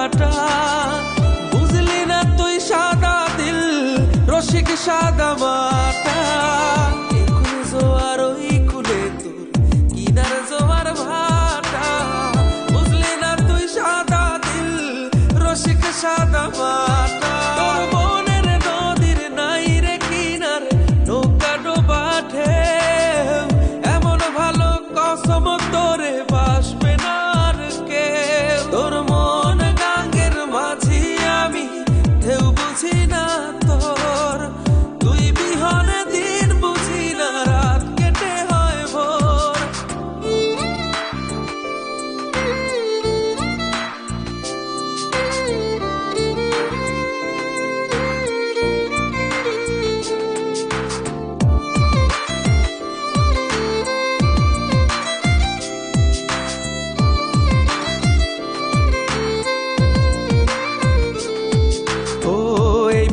মাটা। বুঝলি না তুই সাদা দিল রসিক সাদা মাটা। এই কুলে জোয়ার ওই কুলে তোর কিনার জোয়ার ভাটা। বুঝলি না তুই সাদা দিল রসিক সাদা মাটা। তোর মনের নদীর নাই রে কিনার নৌকা ডোবা ঢেউ। এমন ভালো কসম তোরে বাসবে না আর কেউ। তোর মন গাঙ্গের মাঝি আমি ঢেউ বুঝি না তোর। তুই বিহনে দিন বুঝি না রাত কেটে হয় ভোর।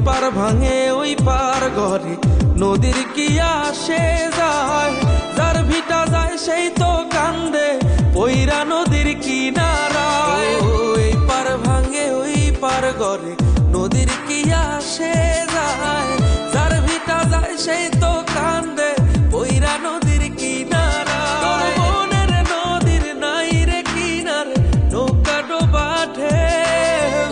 পার ভাঙে ওই পার ঘরে নদীর কি আসে যায়। যার ভিটা যায় সেই তো কান্দে ওইরা নদীর কিনারায়। ওই পার ভাঙে ওই পার ঘরে নদীর কি আসে যায়। যার ভিটা যায় সেই তো কান্দে ওইরা নদীর কিনারায়। মনের নদীর নাই রে কিনার নৌকা ডোবা ঢেউ।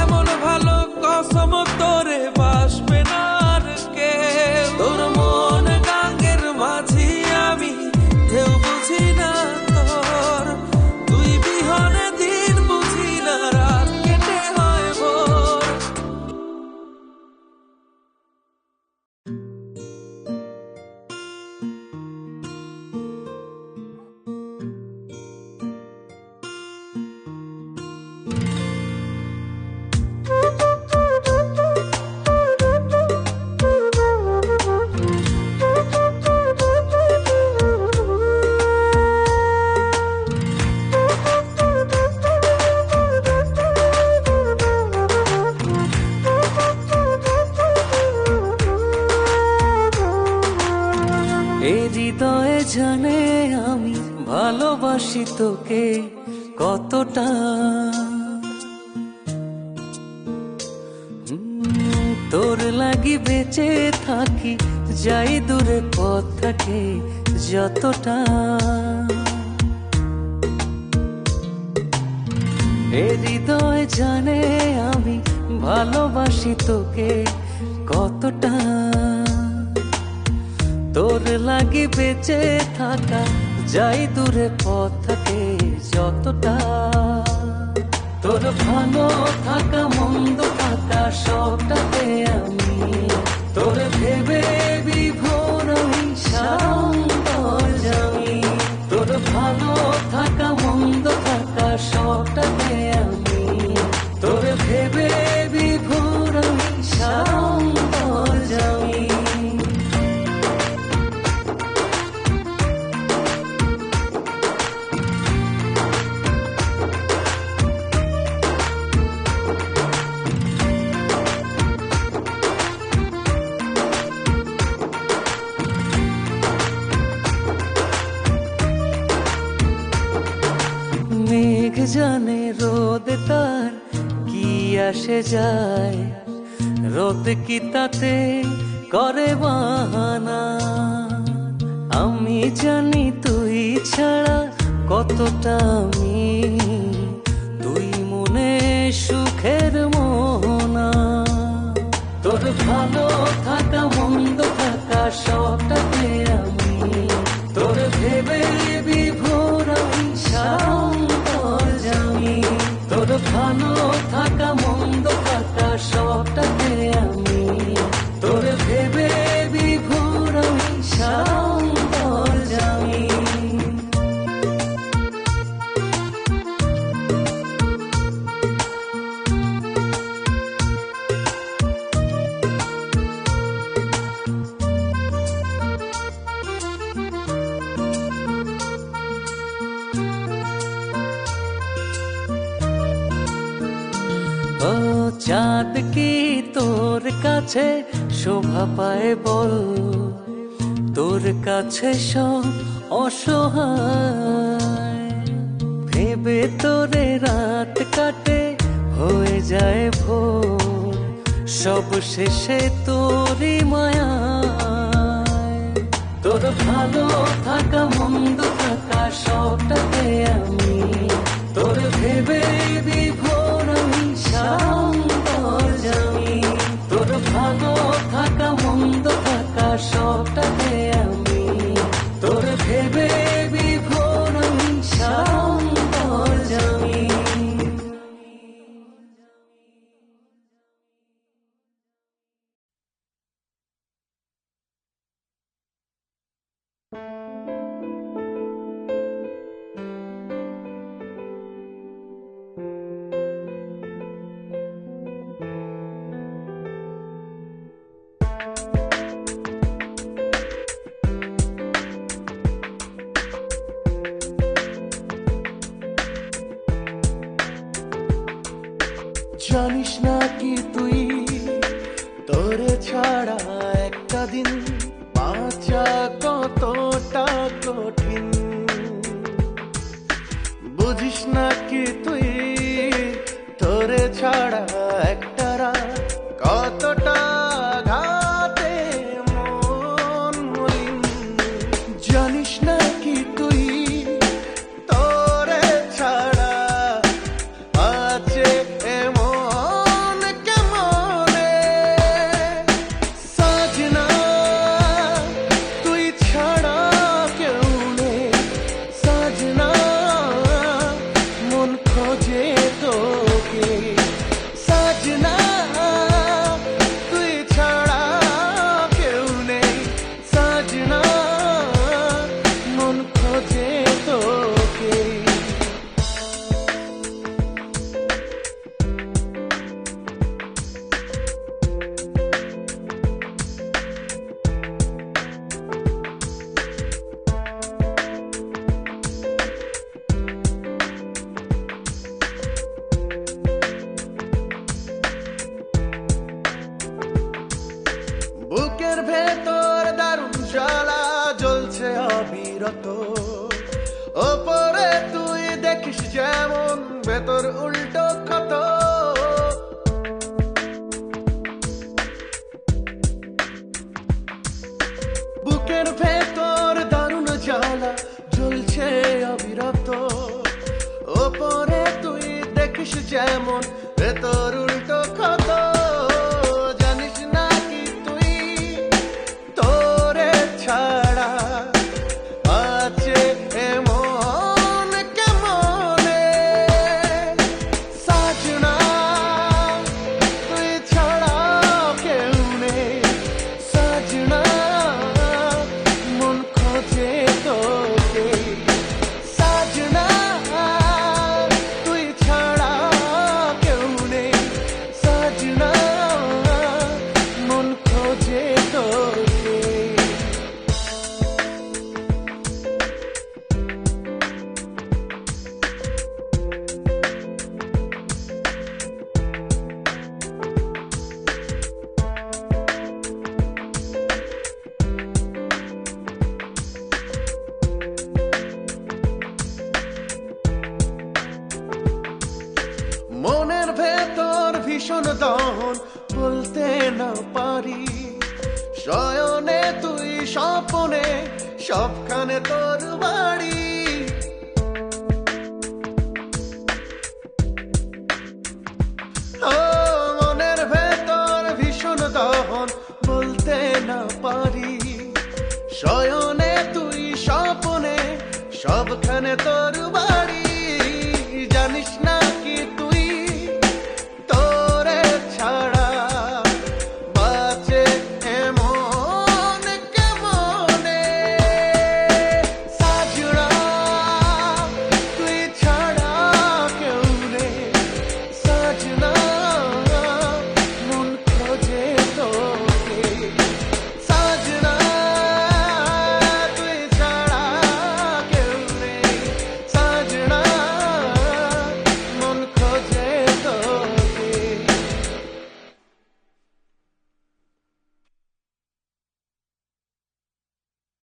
এমন ভালো কসম তোরে বাসবে না আর কেউ। তোর মন গাঙ্গের মাঝি আমি ঢেউ বুঝি না তোর। তুই বিহনে দিন বুঝি না রাত কেটে হয় ভোর। এই হৃদয়ে জানে আমি ভালোবাসি তোকে কতটা। তোর লাগি বেঁচে থাকি যাই দূরে পথ থাকে যতটা। এই হৃদয় জানে আমি ভালোবাসি তোকে কতটা। তোর লাগি বেঁচে থাকা যাই দূরে পথ থাকে যতটা। তোর ভালো থাকা মন্দ থাকা সবটাতে আমি তোর ভেবে বিভোর আমি সারান্তর জানি। তোর ভালো থাকা মন্দ থাকা সবটাতে আমি তোর ভেবে বিভোর আমি সারান্তর জানি। মেঘ জানে রোদ তার কি আসে যায়। রোদ কি তাতে করে বাহানা। আমি জানি তুই ছাড়া কতটা আমি তুই মনে সুখের মোহনা। তোর ভালো থাকা মন্দ থাকা সবটাতে আমি তোর ভেবে বিভোর আমি সারান্তর জানি। তোর ভালো থাকা মন্দ থাকা সবটাতে আমি তোর ভেবে বিভোর আমি সারান্তর জানি। ও চাঁদ কি তোর কাছে শোভা পায় বল। তোর কাছে সব অসহায় ভেবে তোরে রাত কাটে হয়ে যায় ভোর সব শেষে তোরই মায়া, তোর ভালো থাকা মন্দ থাকা সবটাতে আমি তোর ভেবে বিভোর আমি সান্তর্যামী। তোর ভালো থাকা মন্দ থাকা সবটাতে আমি তোর ভেবে বিভোর আমি সান্তর্যামী। জানিস না কি তুই তোরে ছাড়া একটা দিন বাঁচা কতটা কঠিন, বুঝিস না কি তুই তোরে ছাড়া একটা রাত কতটা ঘাতে মন মলিন। জানিস না কি তুই তোরে ছাড়া আছে এমন কেমনে সাজনা, তুই ছাড়া কেউ নেই সাজনা, মন খোঁজে তোকে সাজনা, তুই ছাড়া কেউ নেই সাজনা, মন খোঁজে তোকে। বুকের ভেতর দারুণ জ্বালা জ্বলছে অবিরত, ওপরে তুই দেখিস যেমন ভেতর উল্টো ক্ষত। বুকের ভেতর দারুণ জ্বালা জ্বলছে অবিরত, ওপরে তুই দেখিস যেমন ভেতর উল্টো ক্ষত। জানিস না কি তুই তোরে ছাড়া আছে এমন কেমনে সাজনা, তুই ছাড়া কেউ নেই সাজনা, মন খোঁজে তোকে সাজনা, তুই ছাড়া কেউ নেই সাজনা, মন খোঁজে তোকে। মনের ভেতর ভীষণ দহন বলতে না পারি, শয়নে তুই স্বপনে সবখানে তোর বাড়ি। ও মনের ভেতর ভীষণ দহন বলতে না পারি, শয়নে তুই স্বপনে সবখানে তোর